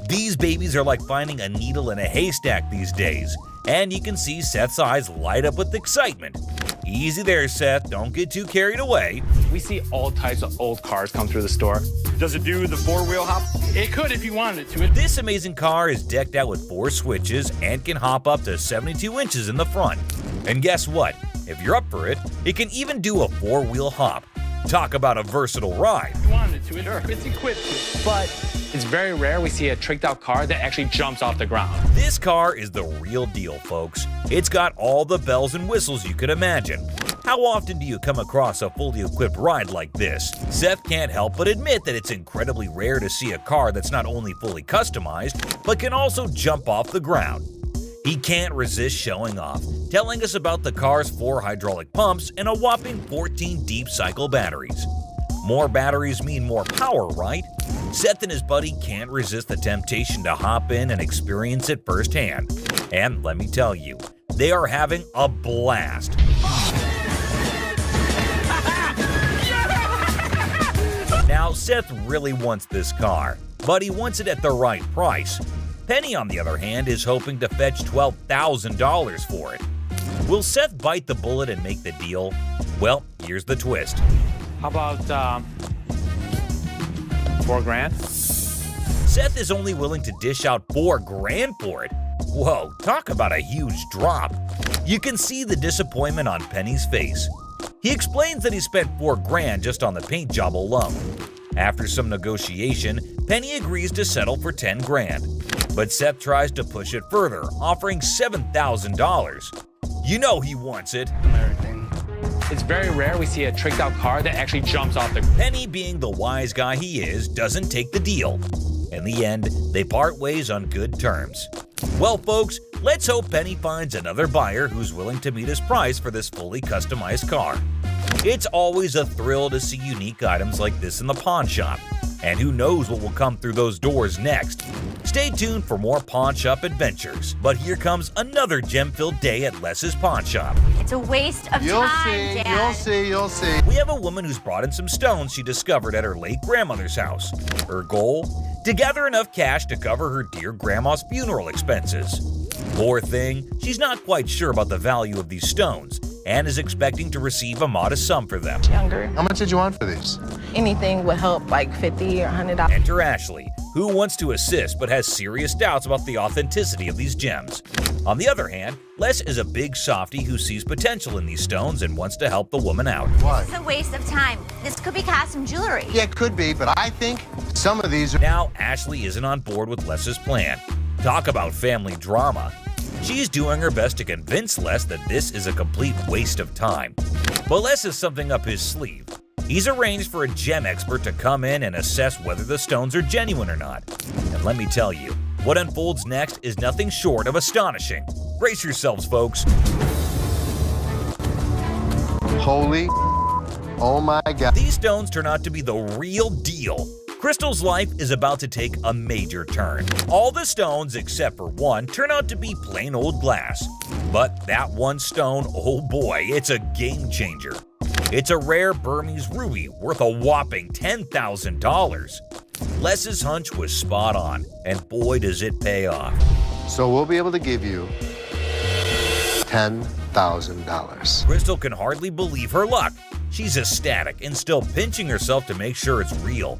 These babies are like finding a needle in a haystack these days, and you can see Seth's eyes light up with excitement. Easy there, Seth, don't get too carried away. We see all types of old cars come through the store. Does it do the 4-wheel hop? It could if you wanted it to. This amazing car is decked out with 4 switches and can hop up to 72 inches in the front. And guess what? If you're up for it, it can even do a 4-wheel hop. Talk about a versatile ride. If you wanted to, it's equipped to. But it's very rare we see a tricked out car that actually jumps off the ground. This car is the real deal, folks. It's got all the bells and whistles you could imagine. How often do you come across a fully equipped ride like this? Seth can't help but admit that it's incredibly rare to see a car that's not only fully customized, but can also jump off the ground. He can't resist showing off, telling us about the car's 4 hydraulic pumps and a whopping 14 deep cycle batteries. More batteries mean more power, right? Seth and his buddy can't resist the temptation to hop in and experience it firsthand. And let me tell you, they are having a blast. Now, Seth really wants this car, but he wants it at the right price. Penny, on the other hand, is hoping to fetch $12,000 for it. Will Seth bite the bullet and make the deal? Well, here's the twist. How about $4,000? Seth is only willing to dish out $4,000 for it. Whoa, talk about a huge drop. You can see the disappointment on Penny's face. He explains that he spent $4 grand just on the paint job alone. After some negotiation, Penny agrees to settle for 10 grand. But Seth tries to push it further, offering $7,000. You know he wants it. It's very rare we see a tricked out car that actually jumps off the... Penny, being the wise guy he is, doesn't take the deal. In the end, they part ways on good terms. Well, folks, let's hope Penny finds another buyer who's willing to meet his price for this fully customized car. It's always a thrill to see unique items like this in the pawn shop. And who knows what will come through those doors next. Stay tuned for more pawn shop adventures. But here comes another gem-filled day at Les's pawn shop. It's a waste of time, Dad. You'll see. We have a woman who's brought in some stones she discovered at her late grandmother's house. Her goal? To gather enough cash to cover her dear grandma's funeral expenses. Poor thing, she's not quite sure about the value of these stones and is expecting to receive a modest sum for them. Younger. How much did you want for these? Anything would help, like $50 or $100. Enter Ashley, who wants to assist but has serious doubts about the authenticity of these gems. On the other hand, Les is a big softie who sees potential in these stones and wants to help the woman out. Why? It's a waste of time. This could be custom jewelry. Yeah, it could be, but I think some of these are... Now, Ashley isn't on board with Les's plan. Talk about family drama. She's doing her best to convince Les that this is a complete waste of time. But Les has something up his sleeve. He's arranged for a gem expert to come in and assess whether the stones are genuine or not. And let me tell you, what unfolds next is nothing short of astonishing. Brace yourselves, folks. Holy... Oh my God. These stones turn out to be the real deal. Crystal's life is about to take a major turn. All the stones, except for one, turn out to be plain old glass. But that one stone, oh boy, it's a game changer. It's a rare Burmese ruby worth a whopping $10,000. Les's hunch was spot on, and boy does it pay off. So we'll be able to give you $10,000. Crystal can hardly believe her luck. She's ecstatic and still pinching herself to make sure it's real.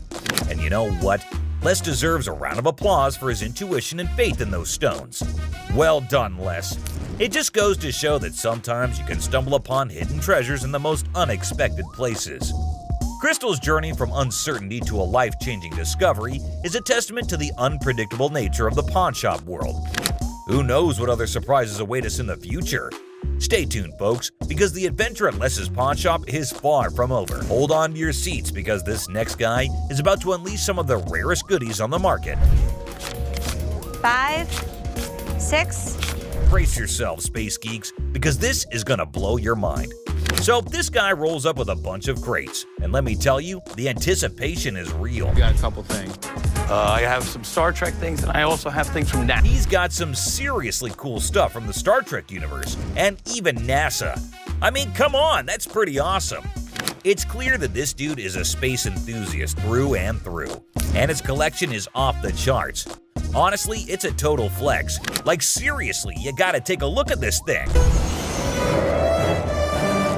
And you know what? Les deserves a round of applause for his intuition and faith in those stones. Well done, Les. It just goes to show that sometimes you can stumble upon hidden treasures in the most unexpected places. Crystal's journey from uncertainty to a life-changing discovery is a testament to the unpredictable nature of the pawn shop world. Who knows what other surprises await us in the future? Stay tuned, folks, because the adventure at Les's pawn shop is far from over. Hold on to your seats because this next guy is about to unleash some of the rarest goodies on the market. 5, 6. Brace yourselves, space geeks, because this is gonna blow your mind. So this guy rolls up with a bunch of crates, and let me tell you, the anticipation is real. Got a couple things. I have some Star Trek things, and I also have things from NASA. He's got some seriously cool stuff from the Star Trek universe, and even NASA. I mean, come on, that's pretty awesome. It's clear that this dude is a space enthusiast through and through, and his collection is off the charts. Honestly, it's a total flex. Like, seriously, you gotta take a look at this thing.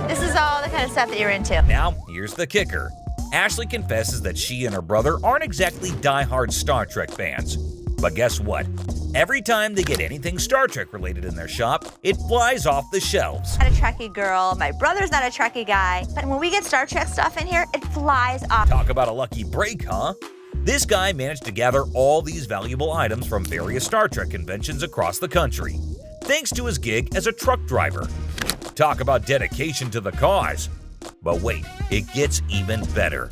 This is all the kind of stuff that you're into. Now, here's the kicker. Ashley confesses that she and her brother aren't exactly die-hard Star Trek fans. But guess what? Every time they get anything Star Trek related in their shop, it flies off the shelves. I'm not a Trekkie girl, my brother's not a Trekkie guy, but when we get Star Trek stuff in here, it flies off. Talk about a lucky break, huh? This guy managed to gather all these valuable items from various Star Trek conventions across the country, thanks to his gig as a truck driver. Talk about dedication to the cause. But wait, it gets even better.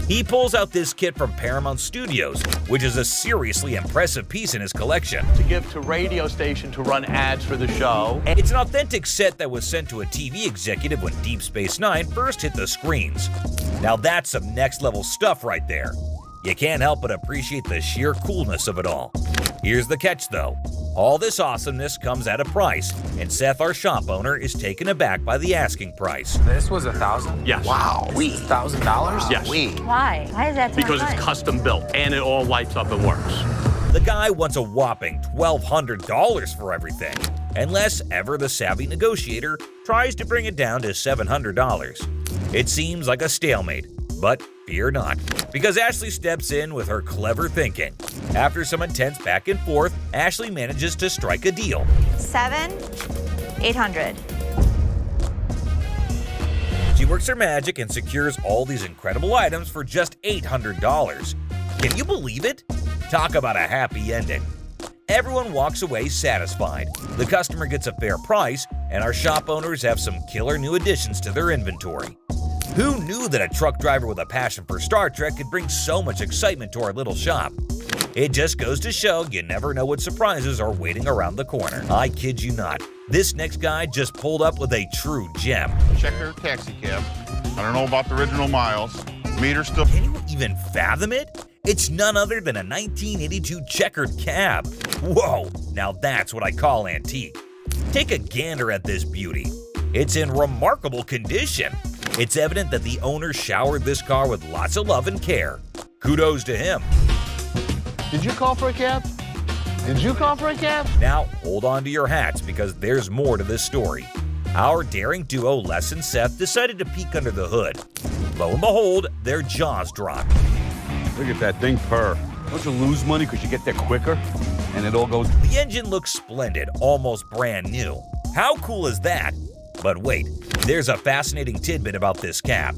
He pulls out this kit from Paramount Studios, which is a seriously impressive piece in his collection. To give to radio station to run ads for the show. And it's an authentic set that was sent to a TV executive when Deep Space Nine first hit the screens. Now that's some next level stuff right there. You can't help but appreciate the sheer coolness of it all. Here's the catch though. All this awesomeness comes at a price, and Seth, our shop owner, is taken aback by the asking price. This was $1,000? Yes. Wow. $1,000? Yes. Why? Why is that so Because much it's money? custom built and it all lights up and works. The guy wants a whopping $1,200 for everything. Unless ever the savvy negotiator tries to bring it down to $700. It seems like a stalemate, but fear not, because Ashley steps in with her clever thinking. After some intense back and forth, Ashley manages to strike a deal. 7, $800. She works her magic and secures all these incredible items for just $800. Can you believe it? Talk about a happy ending. Everyone walks away satisfied. The customer gets a fair price, and our shop owners have some killer new additions to their inventory. Who knew that a truck driver with a passion for Star Trek could bring so much excitement to our little shop? It just goes to show you never know what surprises are waiting around the corner. I kid you not. This next guy just pulled up with a true gem. Checker taxi cab. I don't know about the original miles. Meter still. Can you even fathom it? It's none other than a 1982 checkered cab. Whoa, now that's what I call antique. Take a gander at this beauty. It's in remarkable condition. It's evident that the owner showered this car with lots of love and care. Kudos to him. Did you call for a cab? Did you call for a cab? Now, hold on to your hats because there's more to this story. Our daring duo, Les and Seth, decided to peek under the hood. Lo and behold, their jaws dropped. Look at that thing purr. Don't you lose money because you get there quicker? And it all goes... The engine looks splendid, almost brand new. How cool is that? But wait, there's a fascinating tidbit about this cab.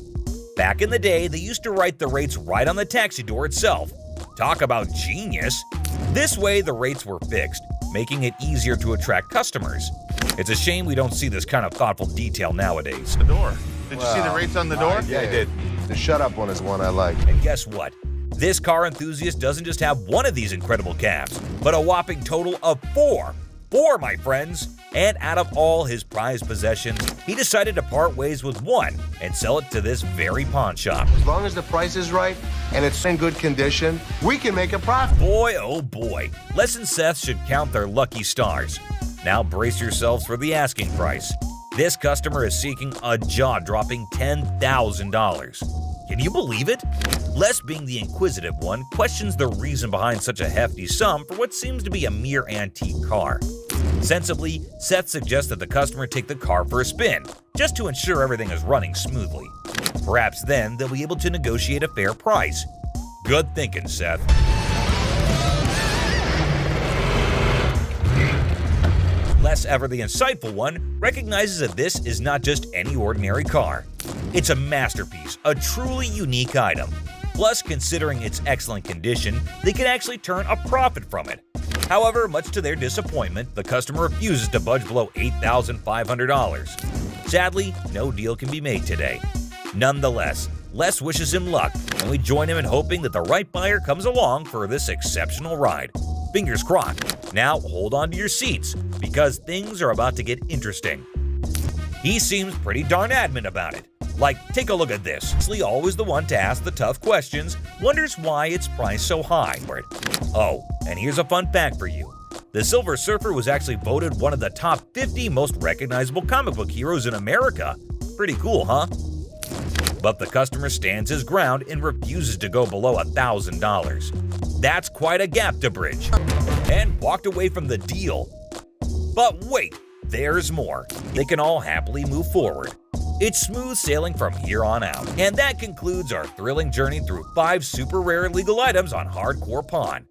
Back in the day, they used to write the rates right on the taxi door itself. Talk about genius! This way, the rates were fixed, making it easier to attract customers. It's a shame we don't see this kind of thoughtful detail nowadays. The door. Did you see the rates on the door? Yeah, I did. The shut up one is one I like. And guess what? This car enthusiast doesn't just have one of these incredible cabs, but a whopping total of 4. 4, my friends! And out of all his prized possessions, he decided to part ways with one and sell it to this very pawn shop. As long as the price is right and it's in good condition, we can make a profit. Boy, oh boy, Les and Seth should count their lucky stars. Now brace yourselves for the asking price. This customer is seeking a jaw-dropping $10,000. Can you believe it? Les, being the inquisitive one, questions the reason behind such a hefty sum for what seems to be a mere antique car. Sensibly, Seth suggests that the customer take the car for a spin, just to ensure everything is running smoothly. Perhaps then they'll be able to negotiate a fair price. Good thinking, Seth. Les, ever the insightful one, recognizes that this is not just any ordinary car. It's a masterpiece, a truly unique item. Plus, considering its excellent condition, they can actually turn a profit from it. However, much to their disappointment, the customer refuses to budge below $8,500. Sadly, no deal can be made today. Nonetheless, Les wishes him luck, and we join him in hoping that the right buyer comes along for this exceptional ride. Fingers crossed. Now hold on to your seats, because things are about to get interesting. He seems pretty darn adamant about it. Like, take a look at this. Lee, always the one to ask the tough questions, wonders why it's priced so high. Oh, and here's a fun fact for you. The Silver Surfer was actually voted one of the top 50 most recognizable comic book heroes in America. Pretty cool, huh? But the customer stands his ground and refuses to go below $1,000. That's quite a gap to bridge. And walked away from the deal. But wait, there's more. They can all happily move forward. It's smooth sailing from here on out. And that concludes our thrilling journey through 5 super rare illegal items on Hardcore Pawn.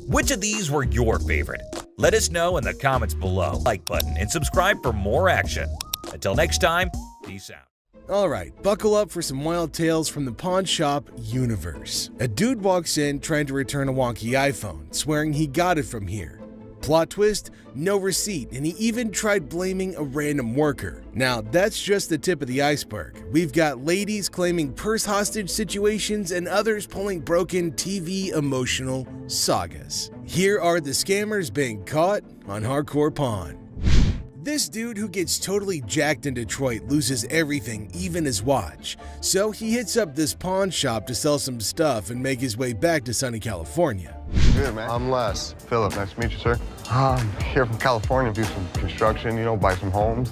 Which of these were your favorite? Let us know in the comments below. Like button and subscribe for more action. Until next time, peace out. Alright, buckle up for some wild tales from the pawn shop universe. A dude walks in trying to return a wonky iPhone, swearing he got it from here. Plot twist, no receipt, and he even tried blaming a random worker. Now, that's just the tip of the iceberg. We've got ladies claiming purse hostage situations and others pulling broken TV emotional sagas. Here are the scammers being caught on Hardcore Pawn. This dude who gets totally jacked in Detroit loses everything, even his watch. So he hits up this pawn shop to sell some stuff and make his way back to sunny California. Good, man. I'm Les. Philip, nice to meet you, sir. I'm here from California to do some construction, buy some homes.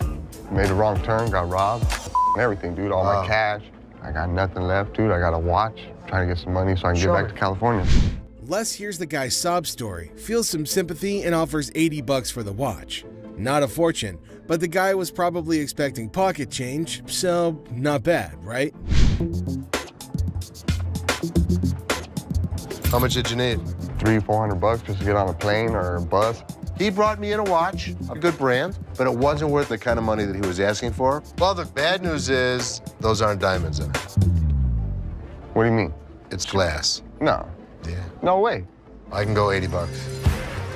Made a wrong turn, got robbed. Everything, dude, all my cash. I got nothing left, dude. I got a watch. I'm trying to get some money so I can get back to California. Les hears the guy's sob story, feels some sympathy, and offers $80 for the watch. Not a fortune, but the guy was probably expecting pocket change, so not bad, right? How much did you need? $300-400 just to get on a plane or a bus. He brought me in a watch, a good brand, but it wasn't worth the kind of money that he was asking for. Well, the bad news is those aren't diamonds in it. What do you mean? It's glass. No. Yeah. No way. I can go 80 bucks.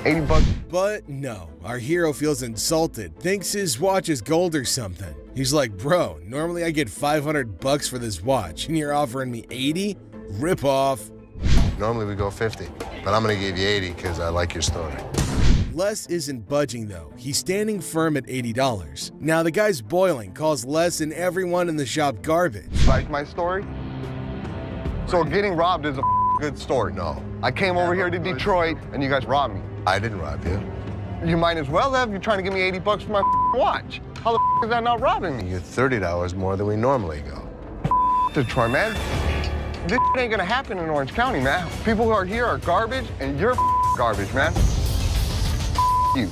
80 bucks? But no, our hero feels insulted, thinks his watch is gold or something. He's like, bro, normally I get 500 bucks for this watch, and you're offering me 80? Rip off. Normally we go 50, but I'm gonna give you 80 because I like your story. Les isn't budging though. He's standing firm at $80. Now the guy's boiling, calls Les and everyone in the shop garbage. Like my story? So getting robbed is a good story. No. I came over here to Detroit and you guys robbed me. I didn't rob you. You might as well have. You're trying to give me 80 bucks for my watch. How the is that not robbing me? You get $30 more than we normally go. Detroit, man. This ain't gonna happen in Orange County, man. People who are here are garbage and you're garbage, man. You.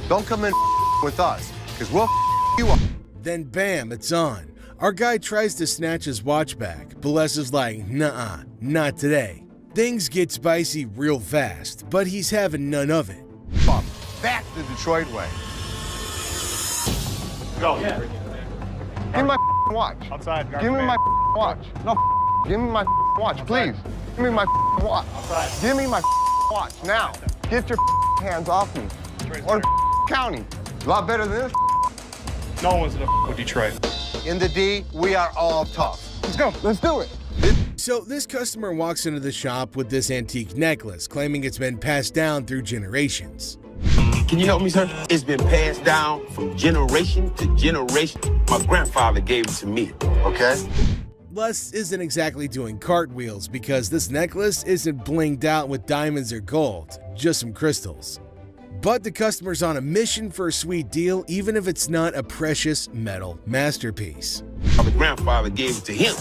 Don't come in with us, because we'll you up. Then bam, it's on. Our guy tries to snatch his watch back, but Les is like, nuh-uh, not today. Things get spicy real fast, but he's having none of it. Back the Detroit way. Go. Yeah. Give me my watch. Outside. Give me my watch. No, give me my watch, please. Give me my watch. Outside. Give me my watch now. Get your hands off me. Or county. A lot better than this. No one's gonna with Detroit. In the D, we are all tough. Let's go. Let's do it. So this customer walks into the shop with this antique necklace, claiming it's been passed down through generations. Can you help me, sir? It's been passed down from generation to generation. My grandfather gave it to me. Okay? Les isn't exactly doing cartwheels because this necklace isn't blinged out with diamonds or gold, just some crystals. But the customer's on a mission for a sweet deal, even if it's not a precious metal masterpiece. My grandfather gave it to him.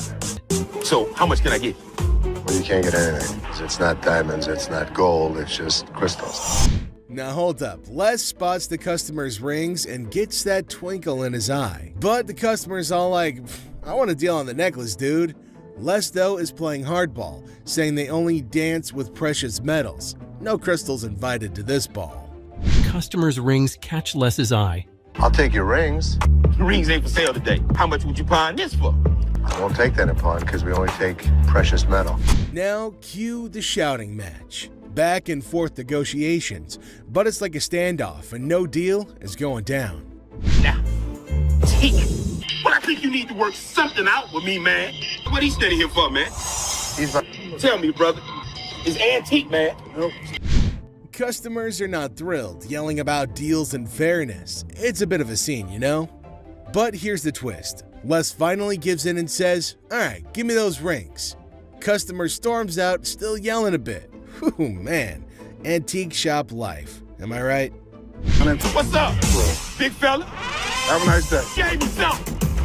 So how much can I get? Well, you can't get anything. It's not diamonds, it's not gold, it's just crystals. Now hold up, Les spots the customer's rings and gets that twinkle in his eye. But the customer's all like, I want a deal on the necklace, dude. Les, though, is playing hardball, saying they only dance with precious metals. No crystals invited to this ball. Customer's rings catch Les's eye. I'll take your rings. The rings ain't for sale today. How much would you pawn this for? I won't take that in pawn because we only take precious metal. Now, cue the shouting match. Back and forth negotiations, but it's like a standoff and no deal is going down. Now, take it. But I think you need to work something out with me, man. What he standing here for, man? Tell me, brother. It's antique, man. Nope. Customers are not thrilled, yelling about deals and fairness. It's a bit of a scene, you know? But here's the twist. Les finally gives in and says, all right, give me those rings. Customer storms out, still yelling a bit. Whew, man. Antique shop life. Am I right? What's up, big fella? Have a nice day. Gave me something.